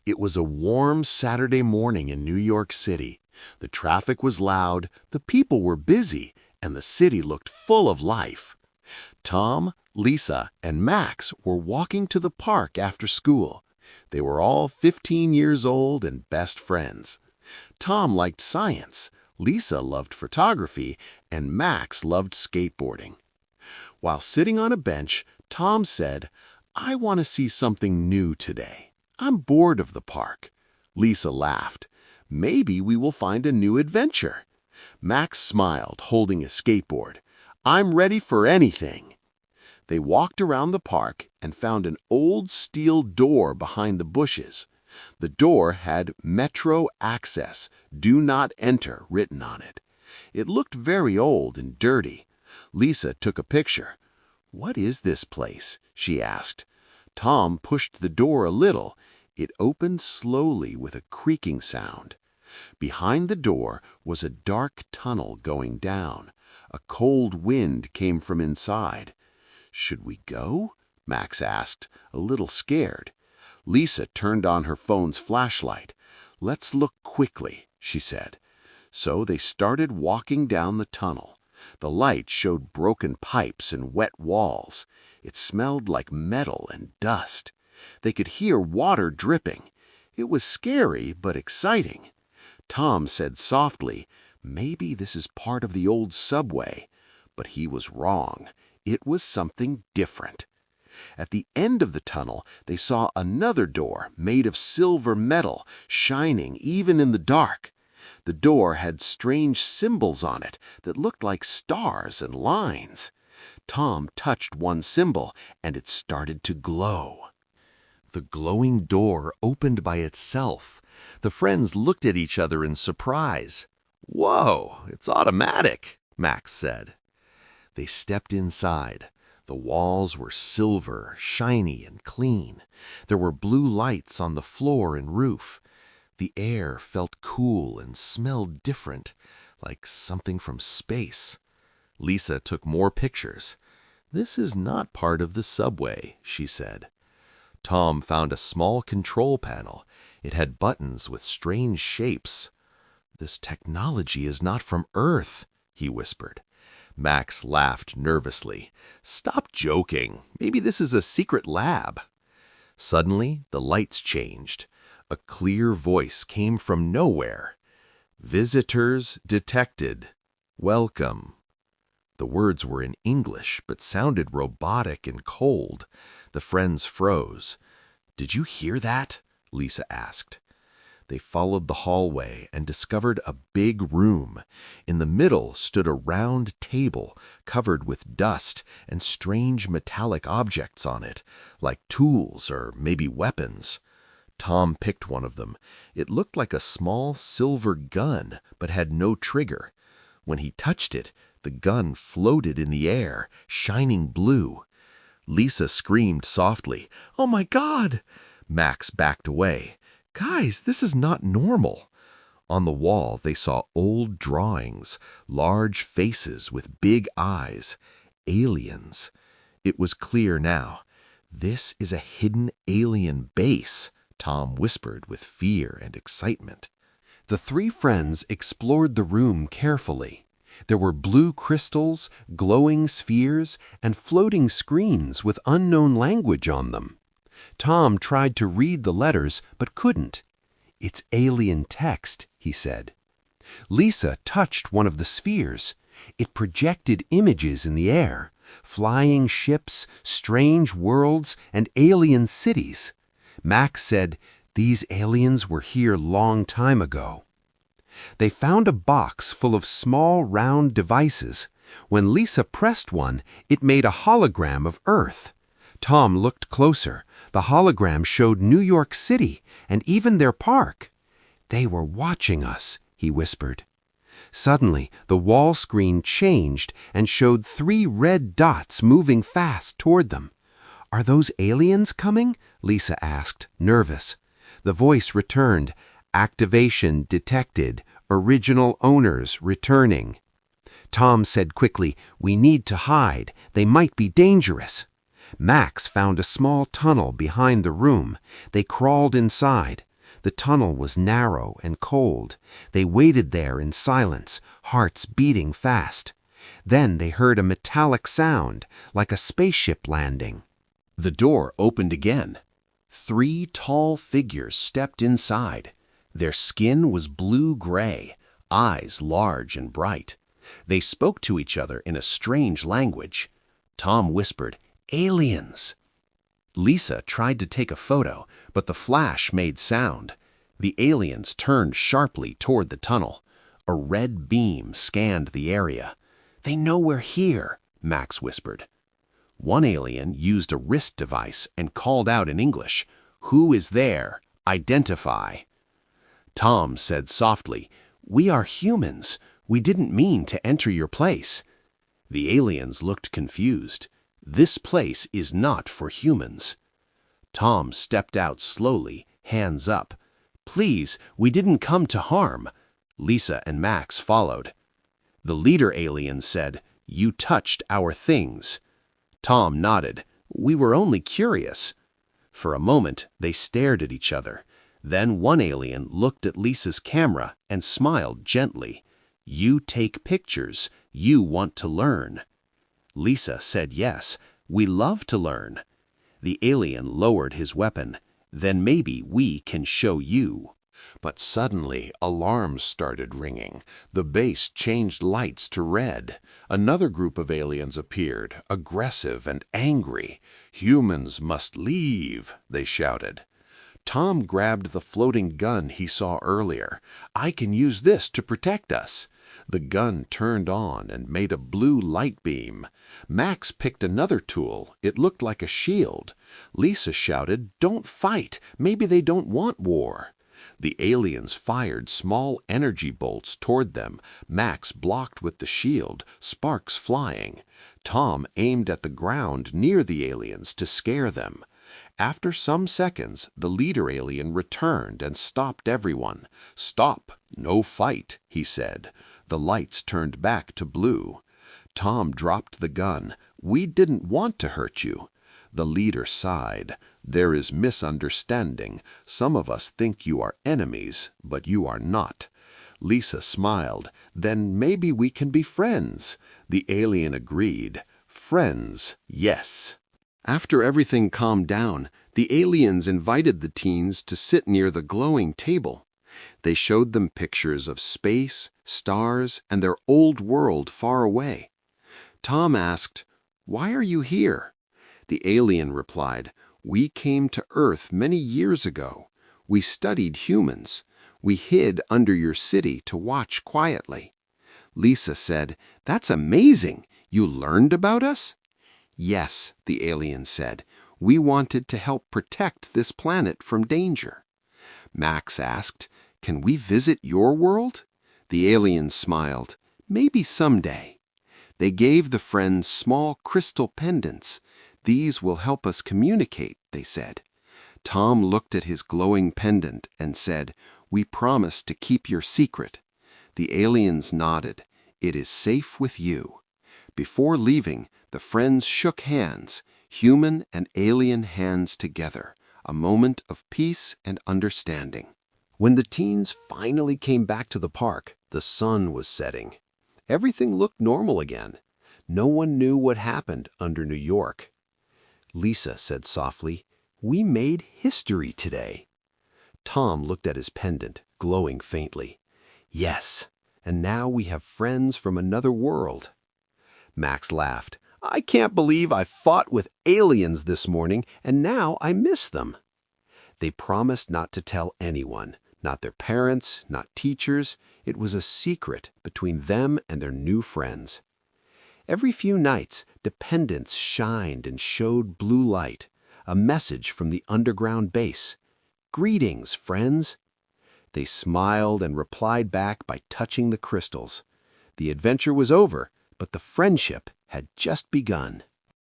It was a warm Saturday morning in New York City. The traffic was loud, the people were busy, and the city looked full of life. Tom, Lisa, and Max were walking to the park after school. They were all 15 years old and best friends. Tom liked science, Lisa loved photography, and Max loved skateboarding. While sitting on a bench, Tom said, "I want to see something new today. I'm bored of the park." Lisa laughed. "Maybe we will find a new adventure." Max smiled, holding his skateboard. "I'm ready for anything." They walked around the park and found an old steel door behind the bushes. The door had "Metro Access, Do Not Enter" written on it. It looked very old and dirty. Lisa took a picture. "What is this place?" she asked. Tom pushed the door a little. It opened slowly with a creaking sound. Behind the door was a dark tunnel going down. A cold wind came from inside. "Should we go?" Max asked, a little scared. Lisa turned on her phone's flashlight. "Let's look quickly," she said. So they started walking down the tunnel. The light showed broken pipes and wet walls. It smelled like metal and dust. They could hear water dripping. It was scary but exciting. Tom said softly, "Maybe this is part of the old subway." But he was wrong. It was something different. At the end of the tunnel, they saw another door made of silver metal, shining even in the dark. The door had strange symbols on it that looked like stars and lines. Tom touched one symbol, and it started to glow. The glowing door opened by itself. The friends looked at each other in surprise. "Whoa, it's automatic," Max said. They stepped inside. The walls were silver, shiny, and clean. There were blue lights on the floor and roof. The air felt cool and smelled different, like something from space. Lisa took more pictures. "This is not part of the subway," she said. Tom found a small control panel. It had buttons with strange shapes. "This technology is not from Earth," he whispered. Max laughed nervously. "Stop joking. Maybe this is a secret lab." Suddenly, the lights changed. A clear voice came from nowhere. "Visitors detected. Welcome." The words were in English, but sounded robotic and cold. The friends froze. "Did you hear that?" Lisa asked. They followed the hallway and discovered a big room. In the middle stood a round table covered with dust and strange metallic objects on it, like tools or maybe weapons. Tom picked one of them. It looked like a small silver gun, but had no trigger. When he touched it, the gun floated in the air, shining blue. Lisa screamed softly, "Oh my God!" Max backed away. "Guys, this is not normal." On the wall, they saw old drawings, large faces with big eyes. Aliens. It was clear now. "This is a hidden alien base," Tom whispered with fear and excitement. The three friends explored the room carefully. There were blue crystals, glowing spheres, and floating screens with unknown language on them. Tom tried to read the letters, but couldn't. "It's alien text," he said. Lisa touched one of the spheres. It projected images in the air, flying ships, strange worlds, and alien cities. Max said, "These aliens were here long time ago." They found a box full of small round devices. When Lisa pressed one, it made a hologram of Earth. Tom looked closer. The hologram showed New York City and even their park. "They were watching us," he whispered. Suddenly, the wall screen changed and showed 3 red dots moving fast toward them. "Are those aliens coming?" Lisa asked, nervous. The voice returned, "Activation detected. Original owners returning." Tom said quickly, "We need to hide. They might be dangerous." Max found a small tunnel behind the room. They crawled inside. The tunnel was narrow and cold. They waited there in silence, hearts beating fast. Then they heard a metallic sound, like a spaceship landing. The door opened again. 3 tall figures stepped inside. Their skin was blue-gray, eyes large and bright. They spoke to each other in a strange language. Tom whispered, "Aliens!" Lisa tried to take a photo, but the flash made sound. The aliens turned sharply toward the tunnel. A red beam scanned the area. "They know we're here," Max whispered. One alien used a wrist device and called out in English, "Who is there? Identify." Tom said softly, "We are humans. We didn't mean to enter your place." The aliens looked confused. "This place is not for humans." Tom stepped out slowly, hands up. "Please, we didn't come to harm." Lisa and Max followed. The leader alien said, "You touched our things." Tom nodded. "We were only curious." For a moment, they stared at each other. Then one alien looked at Lisa's camera and smiled gently. "You take pictures. You want to learn." Lisa said yes. "We love to learn." The alien lowered his weapon. "Then maybe we can show you." But suddenly, alarms started ringing. The base changed lights to red. Another group of aliens appeared, aggressive and angry. "Humans must leave," they shouted. Tom grabbed the floating gun he saw earlier. "I can use this to protect us." The gun turned on and made a blue light beam. Max picked another tool. It looked like a shield. Lisa shouted, "Don't fight. Maybe they don't want war." The aliens fired small energy bolts toward them. Max blocked with the shield, sparks flying. Tom aimed at the ground near the aliens to scare them. After some seconds, the leader alien returned and stopped everyone. "Stop, no fight," he said. The lights turned back to blue. Tom dropped the gun. "We didn't want to hurt you." The leader sighed. "There is misunderstanding. Some of us think you are enemies, but you are not." Lisa smiled. "Then maybe we can be friends." The alien agreed. "Friends, yes." After everything calmed down, the aliens invited the teens to sit near the glowing table. They showed them pictures of space, stars, and their old world far away. Tom asked, "Why are you here?" The alien replied, "We came to Earth many years ago. We studied humans. We hid under your city to watch quietly." Lisa said, "That's amazing. You learned about us?" "Yes," the alien said. "We wanted to help protect this planet from danger." Max asked, "Can we visit your world?" The alien smiled. "Maybe someday." They gave the friends small crystal pendants. "These will help us communicate," they said. Tom looked at his glowing pendant and said, "We promise to keep your secret." The aliens nodded. "It is safe with you." Before leaving, the friends shook hands, human and alien hands together, a moment of peace and understanding. When the teens finally came back to the park, the sun was setting. Everything looked normal again. No one knew what happened under New York. Lisa said softly, "We made history today." Tom looked at his pendant, glowing faintly. "Yes, and now we have friends from another world." Max laughed. "I can't believe I fought with aliens this morning, and now I miss them." They promised not to tell anyone, not their parents, not teachers. It was a secret between them and their new friends. Every few nights, dependents shined and showed blue light, a message from the underground base. "Greetings, friends." They smiled and replied back by touching the crystals. The adventure was over, but the friendship had just begun.